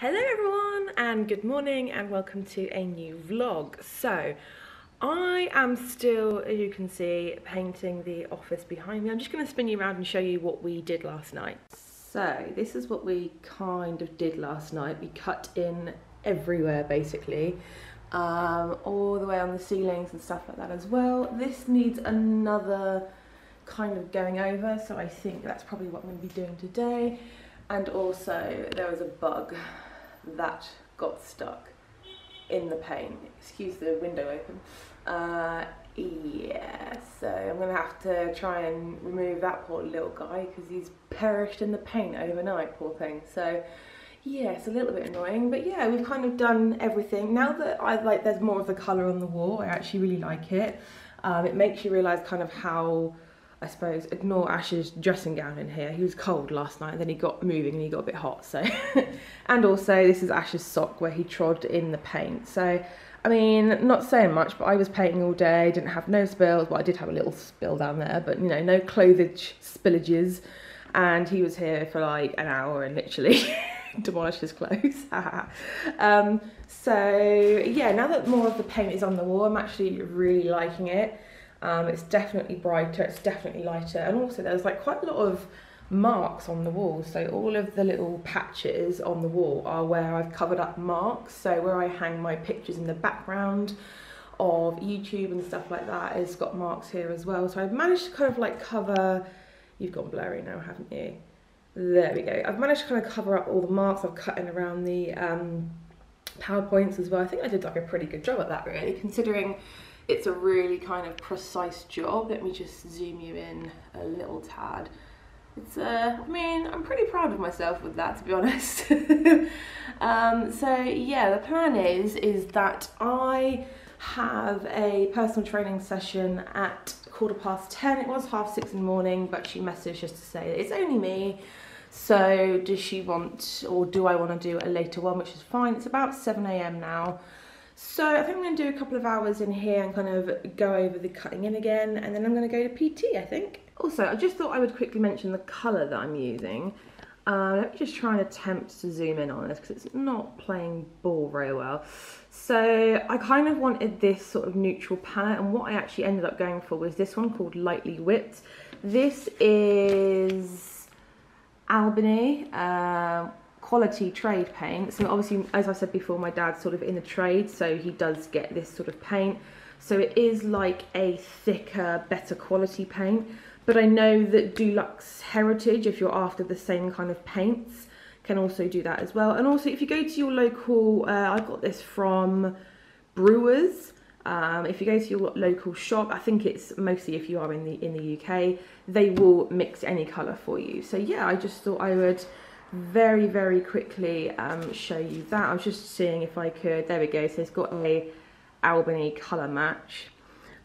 Hello everyone and good morning and welcome to a new vlog. So I am still, as you can see, painting the office behind me. I'm just going to spin you around and show you what we did last night. So this is what we kind of did last night. We cut in everywhere basically, all the way on the ceilings and stuff like that as well. This needs another kind of going over, so I think that's probably what I'm going to be doing today. And also there was a bug that got stuck in the paint. Excuse the window open. Yeah, so I'm gonna have to try and remove that poor little guy because he's perished in the paint overnight, poor thing. So yeah, it's a little bit annoying, but yeah, we've kind of done everything. Now that there's more of the colour on the wall, I actually really like it. It makes you realise kind of how, I suppose, ignore Ash's dressing gown in here. He was cold last night and then he got moving and he got a bit hot, so. And also this is Ash's sock where he trod in the paint. So, I mean, not saying much, but I was painting all day, didn't have no spills. Well, I did have a little spill down there, but you know, no clothage spillages. And he was here for like an hour and literally demolished his clothes. So yeah, now that more of the paint is on the wall, I'm actually really liking it. It's definitely brighter, it's definitely lighter, and also there's like quite a lot of marks on the wall. So all of the little patches on the wall are where I've covered up marks. So where I hang my pictures in the background of YouTube and stuff like that has got marks here as well. So I've managed to kind of like cover, you've gone blurry now, haven't you? There we go. I've managed to kind of cover up all the marks I've cut in around the PowerPoints as well. I think I did like a pretty good job at that really, considering it's a really kind of precise job. Let me just zoom you in a little tad. It's I mean, I'm pretty proud of myself with that, to be honest. So yeah, the plan is that I have a personal training session at 10:15. It was 6:30 in the morning, but she messaged just to say that it's only me. So does she want, or do I want to do a later one, which is fine. It's about 7 AM now. So I think I'm going to do a couple of hours in here and kind of go over the cutting in again, and then I'm going to go to PT, I think. Also, I just thought I would quickly mention the colour that I'm using. Let me just try and attempt to zoom in on this because it's not playing ball very well. So I kind of wanted this sort of neutral palette, and what I actually ended up going for was this one called Lightly Whipped. This is Albany. Quality trade paint. So obviously, as I said before, my dad's sort of in the trade, so he does get this sort of paint. So it is like a thicker, better quality paint. But I know that Dulux Heritage, if you're after the same kind of paints, can also do that as well. And also, if you go to your local, I got this from Brewers. If you go to your local shop, I think it's mostly if you are in the UK, they will mix any colour for you. So yeah, I just thought I would very quickly show you that. I was just seeing if I could, there we go, so it's got a Albany colour match,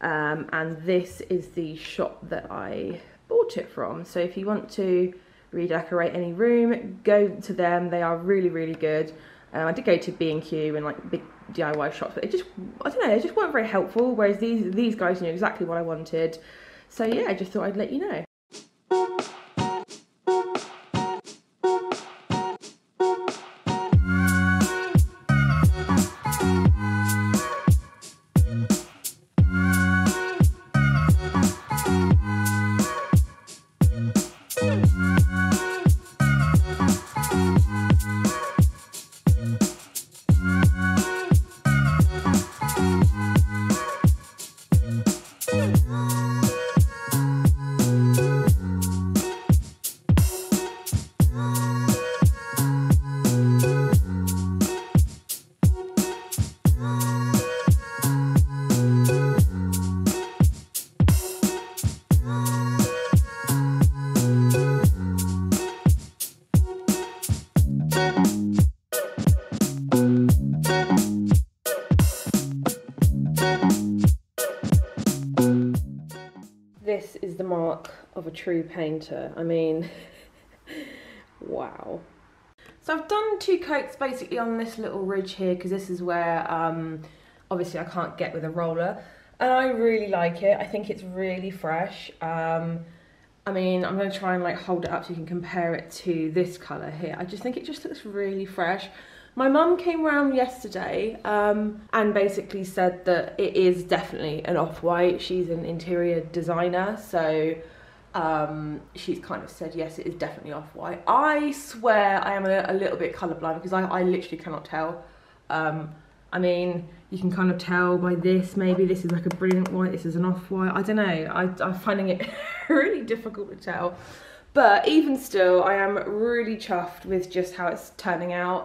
and this is the shop that I bought it from. So if you want to redecorate any room, go to them. They are really good. I did go to B&Q and like big DIY shops, but it just, I don't know, they just weren't very helpful, whereas these guys knew exactly what I wanted. So yeah, I just thought I'd let you know. This is the mark of a true painter. I mean, wow. So I've done 2 coats basically on this little ridge here because this is where obviously I can't get with a roller, and I really like it. I think it's really fresh. I mean, I'm going to try and like hold it up so you can compare it to this colour here. I just think it just looks really fresh. My mum came round yesterday and basically said that it is definitely an off-white. She's an interior designer, so she's kind of said, yes, it is definitely off-white. I swear I am a little bit colourblind because I literally cannot tell. I mean, you can kind of tell by this, maybe this is like a brilliant white, this is an off-white. I don't know, I'm finding it really difficult to tell. But even still, I am really chuffed with just how it's turning out.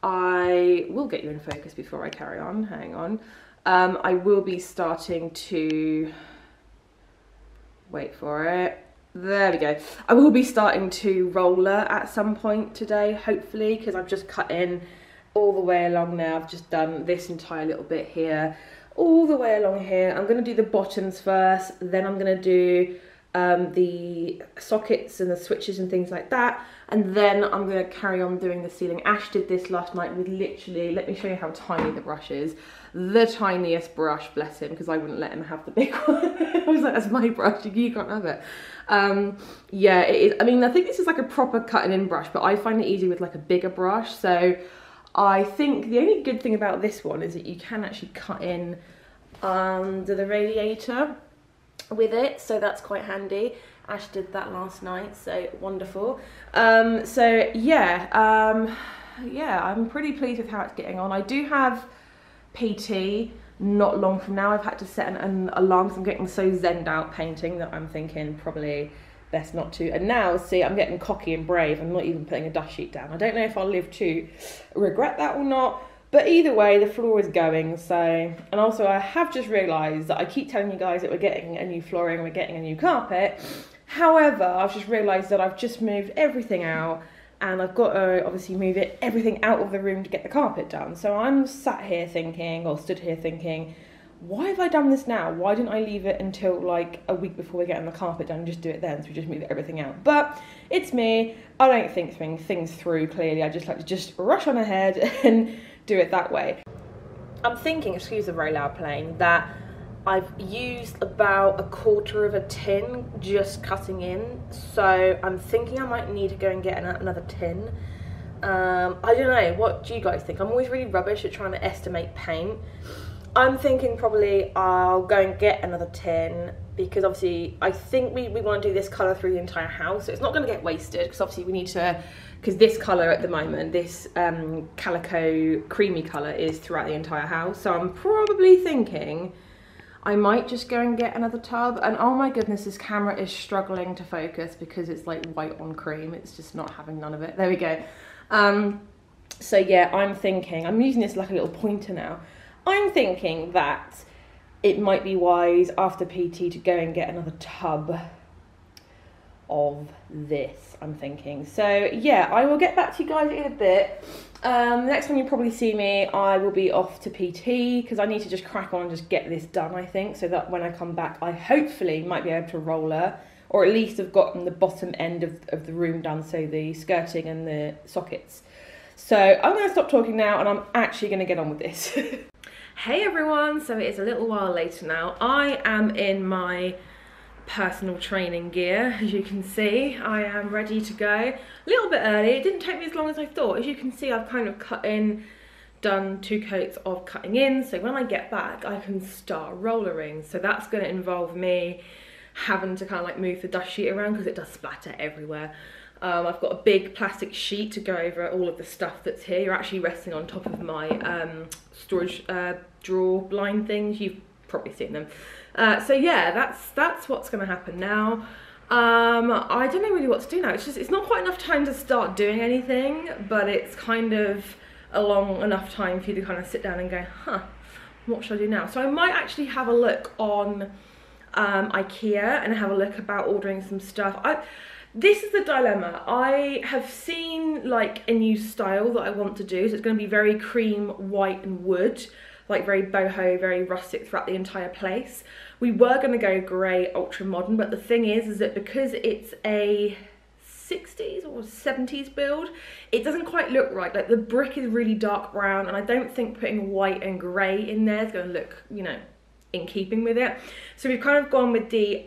I will get you in focus before I carry on, hang on. I will be starting to, wait for it, there we go. I will be starting to roller at some point today, hopefully, because I've just cut in all the way along now. I've just done this entire little bit here, all the way along here. I'm going to do the bottoms first, then I'm going to do the sockets and the switches and things like that, and then I'm going to carry on doing the ceiling. Ash did this last night with literally, let me show you how tiny the brush is, the tiniest brush, bless him, because I wouldn't let him have the big one. I was like, that's my brush, you can't have it. Yeah, it is. I mean, I think this is like a proper cutting in brush, but I find it easy with like a bigger brush. So I think the only good thing about this one is that you can actually cut in under the radiator with it, so that's quite handy. Ash did that last night, so wonderful. So yeah, yeah, I'm pretty pleased with how it's getting on. I do have PT not long from now. I've had to set an alarm because I'm getting so zenned out painting that I'm thinking probably best not to. And now, see, I'm getting cocky and brave. I'm not even putting a dust sheet down. I don't know if I'll live to regret that or not. But either way, the floor is going, so... And also, I have just realised that I keep telling you guys that we're getting a new flooring, we're getting a new carpet. However, I've just realised that I've just moved everything out, and I've got to obviously move everything out of the room to get the carpet done. So I'm sat here thinking, or stood here thinking, why have I done this now? Why didn't I leave it until like a week before we're getting the carpet done and just do it then? So we just move everything out. But it's me. I don't think things through clearly. I just like to just rush on ahead and do it that way. I'm thinking, excuse the very loud playing, that I've used about 1/4 of a tin just cutting in. So I'm thinking I might need to go and get another tin. I don't know, what do you guys think? I'm always really rubbish at trying to estimate paint. I'm thinking probably I'll go and get another tin, because obviously I think we want to do this colour through the entire house, so it's not going to get wasted, because obviously we need to, because this colour at the moment, this calico creamy colour is throughout the entire house. So I'm probably thinking I might just go and get another tub. And oh my goodness, this camera is struggling to focus because it's like white on cream. It's just not having none of it. There we go. So yeah, I'm thinking, I'm using this like a little pointer now. I'm thinking that it might be wise after PT to go and get another tub of this, I'm thinking. So yeah, I will get back to you guys in a bit. Next time you probably see me, I will be off to PT because I need to just crack on and just get this done, I think, so that when I come back I hopefully might be able to roller, or at least have gotten the bottom end of the room done, so the skirting and the sockets. So I'm going to stop talking now and I'm actually going to get on with this. Hey everyone, so it is a little while later now. I am in my personal training gear, as you can see. I am ready to go. A little bit early, it didn't take me as long as I thought. As you can see, I've kind of cut in, done 2 coats of cutting in, so when I get back I can start rollering. So that's going to involve me having to kind of like move the dust sheet around because it does splatter everywhere. I've got a big plastic sheet to go over all of the stuff that's here. You're actually resting on top of my storage drawer blind things. You've probably seen them. So yeah, that's what's going to happen now. I don't know really what to do now. It's not quite enough time to start doing anything, but it's kind of a long enough time for you to kind of sit down and go, huh, what should I do now? So I might actually have a look on IKEA and have a look about ordering some stuff. This is the dilemma. I have seen like a new style that I want to do. So it's going to be very cream, white and wood, like very boho, very rustic throughout the entire place. We were going to go grey, ultra modern, but the thing is that because it's a 60s or 70s build, it doesn't quite look right. Like the brick is really dark brown, and I don't think putting white and grey in there is going to look, you know, in keeping with it. So we've kind of gone with the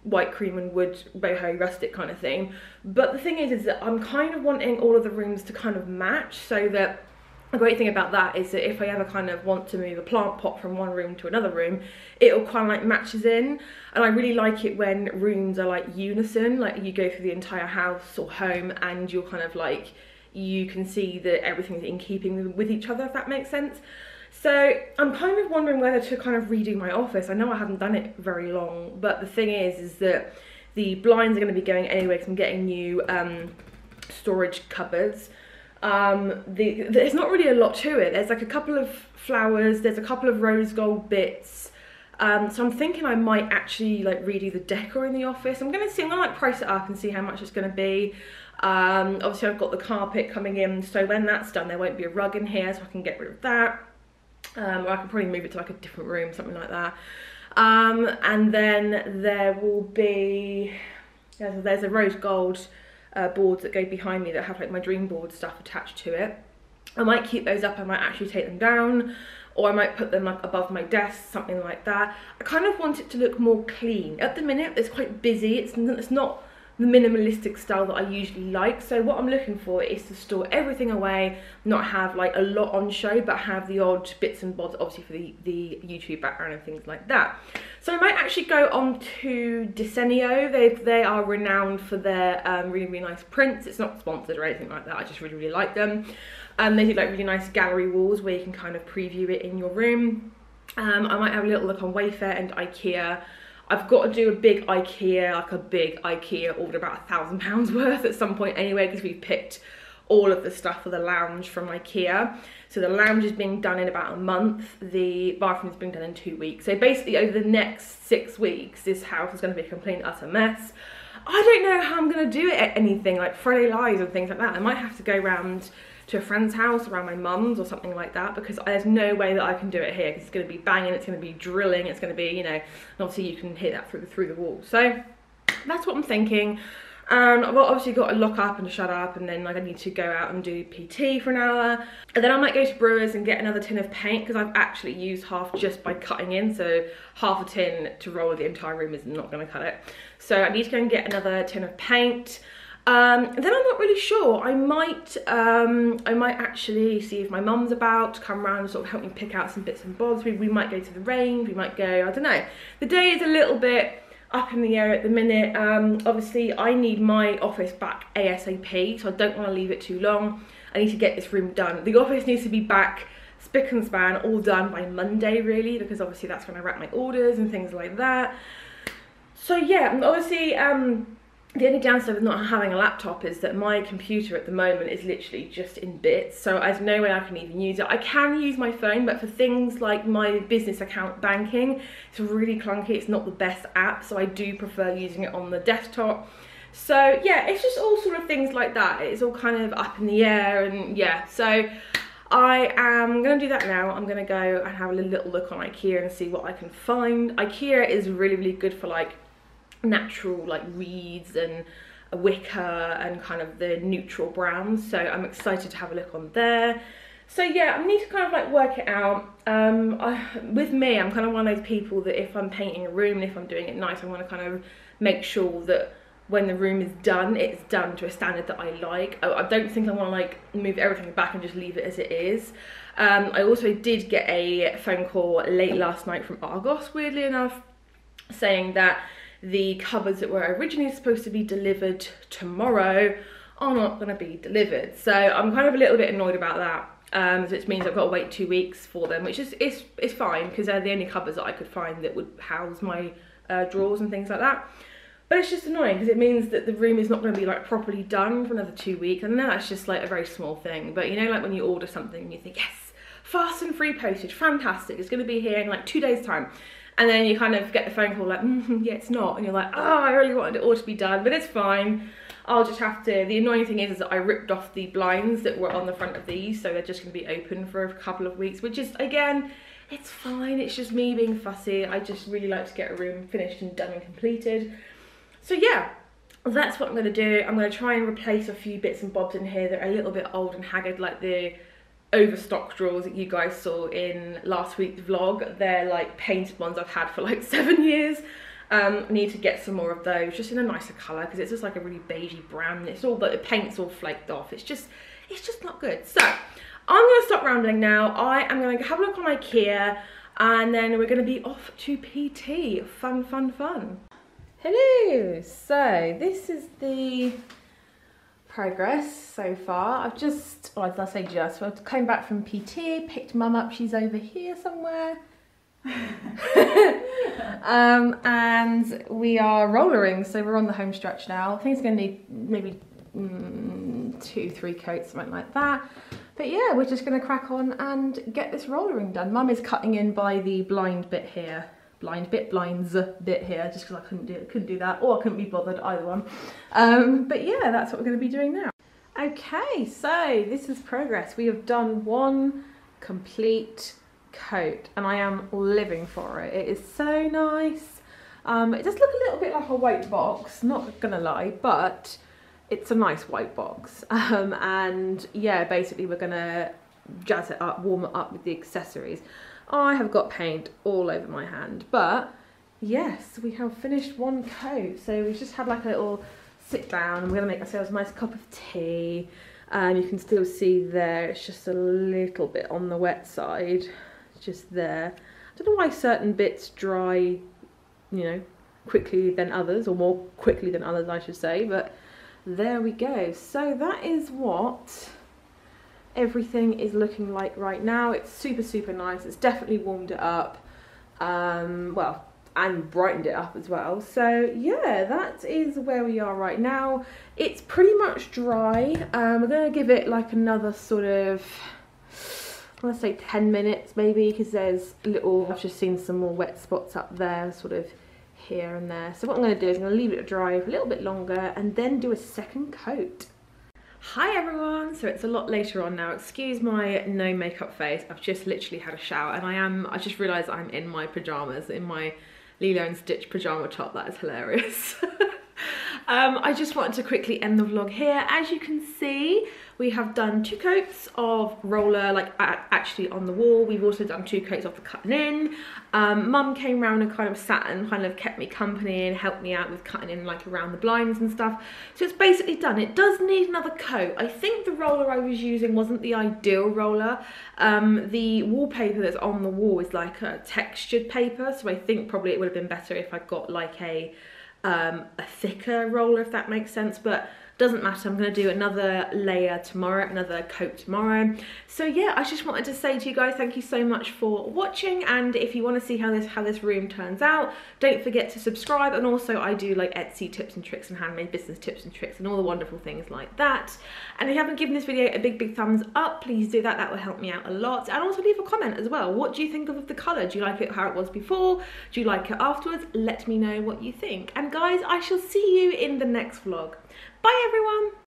white cream and wood, boho rustic kind of theme. But the thing is that I'm kind of wanting all of the rooms to kind of match, so that the great thing about that is that if I ever kind of want to move a plant pot from one room to another room, it'll kind of like matches in. And I really like it when rooms are like unison, like you go through the entire house or home and you're kind of like, you can see that everything's in keeping with each other, if that makes sense. So I'm kind of wondering whether to kind of redo my office. I know I haven't done it very long, but the thing is that the blinds are going to be going anyway because I'm getting new storage cupboards. There's not really a lot to it. There's like a couple of flowers, there's a couple of rose gold bits. So I'm thinking I might actually like redo the decor in the office. I'm gonna like price it up and see how much it's gonna be. Obviously I've got the carpet coming in, so when that's done there won't be a rug in here, so I can get rid of that. Or I can probably move it to like a different room, something like that. And then there will be, there's a rose gold boards that go behind me that have like my dream board stuff attached to it. I might keep those up, I might actually take them down, or I might put them like above my desk, something like that. I kind of want it to look more clean. At the minute it's quite busy, it's not the minimalistic style that I usually like, so what I'm looking for is to store everything away, not have like a lot on show, but have the odd bits and bobs, obviously for the YouTube background and things like that. So I might actually go on to Desenio. They are renowned for their really, really nice prints. It's not sponsored or anything like that, I just really, really like them. They do like really nice gallery walls where you can kind of preview it in your room. I might have a little look on Wayfair and IKEA. I've got to do a big IKEA, order about £1,000 worth at some point anyway, because we've picked all of the stuff for the lounge from IKEA. So the lounge is being done in about a month, the bathroom is being done in 2 weeks. So basically over the next 6 weeks, this house is going to be a complete and utter mess. I don't know how I'm going to do it at anything like Friday Lives and things like that. I might have to go round to a friend's house, around my mum's or something like that, because there's no way that I can do it here, because it's going to be banging, it's going to be drilling, it's going to be, you know, and obviously you can hear that through the wall. So that's what I'm thinking. I've obviously got to lock up and shut up, and then like I need to go out and do PT for an hour, and then I might go to Brewers and get another tin of paint, because I've actually used half just by cutting in, so half a tin to roll the entire room is not going to cut it. So I need to go and get another tin of paint. Then I'm not really sure. I might actually see if my mum's about to come around and sort of help me pick out some bits and bobs. We might go to the range, we might go, I don't know. The day is a little bit up in the air at the minute. Obviously I need my office back ASAP, so I don't want to leave it too long. I need to get this room done. The office needs to be back spick and span, all done by Monday really, because obviously that's when I wrap my orders and things like that. So yeah, obviously the only downside of not having a laptop is that my computer at the moment is literally just in bits, so there's no way I can even use it. I can use my phone, but for things like my business account banking, it's really clunky, it's not the best app, so I do prefer using it on the desktop. So yeah, it's just all sort of things like that. It's all kind of up in the air, and yeah, so I am going to do that now. I'm going to go and have a little look on IKEA and see what I can find. IKEA is really, really good for like natural like reeds and a wicker and kind of the neutral browns, so I'm excited to have a look on there. So yeah, I need to kind of like work it out. With me, I'm kind of one of those people that if I'm painting a room and if I'm doing it nice, I want to kind of make sure that when the room is done, it's done to a standard that I like. I don't think I want to like move everything back and just leave it as it is. I also did get a phone call late last night from Argos, weirdly enough, saying that the covers that were originally supposed to be delivered tomorrow are not going to be delivered. So I'm kind of a little bit annoyed about that, which means I've got to wait 2 weeks for them, which is it's fine, because they're the only covers that I could find that would house my drawers and things like that. But it's just annoying because it means that the room is not going to be like properly done for another 2 weeks. And that's just like a very small thing. But you know, like when you order something and you think, yes, fast and free postage, fantastic, it's going to be here in like 2 days time. And then you kind of get the phone call like, yeah, it's not. And you're like, oh, I really wanted it all to be done, but it's fine. I'll just have to, the annoying thing is that I ripped off the blinds that were on the front of these, so they're just going to be open for a couple of weeks, which is, again, it's fine. It's just me being fussy. I just really like to get a room finished and done and completed. So yeah, that's what I'm going to do. I'm going to try and replace a few bits and bobs in here that are a little bit old and haggard, like the overstock drawers that you guys saw in last week's vlog. They're like painted ones I've had for like 7 years. I need to get some more of those, just in a nicer colour, because it's just like a really beigey brown. It's all, but the paint's all flaked off. It's just not good. So I'm going to stop rambling now. I am going to have a look on IKEA, and then we're going to be off to PT. Fun, fun, fun. Hello. So this is the progress so far. I've just, well, I say just, well, I came back from PT, picked mum up. She's over here somewhere. And we are rollering, so we're on the home stretch now. I think it's going to need maybe 2-3 coats, something like that. But yeah, we're just going to crack on and get this rollering done. Mum is cutting in by the blinds bit here, just because I couldn't do that, or I couldn't be bothered, either one. But yeah, that's what we're going to be doing now. Okay, so this is progress. We have done one complete coat, and I am living for it. It is so nice. It does look a little bit like a white box, not gonna lie, but it's a nice white box. And yeah, basically we're gonna jazz it up, warm it up with the accessories. I have got paint all over my hand, but yes, we have finished one coat. So we've just had like a little sit down, and we're gonna make ourselves a nice cup of tea. You can still see there, it's just a little bit on the wet side, just there. I don't know why certain bits dry, you know, quickly than others, or more quickly than others, I should say, but there we go. So that is what everything is looking like right now. It's super, super nice. It's definitely warmed it up, well, and brightened it up as well. So yeah, that is where we are right now. It's pretty much dry. We're gonna give it like another sort of, I want to say 10 minutes maybe, because there's little, I've just seen some more wet spots up there, sort of here and there. So what I'm going to do is I'm going to leave it to dry for a little bit longer and then do a second coat. Hi everyone, so it's a lot later on now. Excuse my no makeup face. I've just literally had a shower, and I just realised I'm in my pyjamas, in my Lilo and Stitch pyjama top. That is hilarious. I just wanted to quickly end the vlog here. As you can see, we have done 2 coats of roller, like actually on the wall. We've also done 2 coats of the cutting in. Mum came round and kind of sat and kind of kept me company and helped me out with cutting in like around the blinds and stuff. So it's basically done. It does need another coat. I think the roller I was using wasn't the ideal roller. The wallpaper that's on the wall is like a textured paper, so I think probably it would have been better if I got like a thicker roller, if that makes sense, but doesn't matter. I'm going to do another layer tomorrow, another coat tomorrow. So yeah, I just wanted to say to you guys, thank you so much for watching, and if you want to see how this room turns out, don't forget to subscribe. And also I do like Etsy tips and tricks and handmade business tips and tricks and all the wonderful things like that. And if you haven't given this video a big thumbs up, please do that. That will help me out a lot. And also leave a comment as well. What do you think of the colour? Do you like it how it was before? Do you like it afterwards? Let me know what you think. And guys, I shall see you in the next vlog. Bye everyone!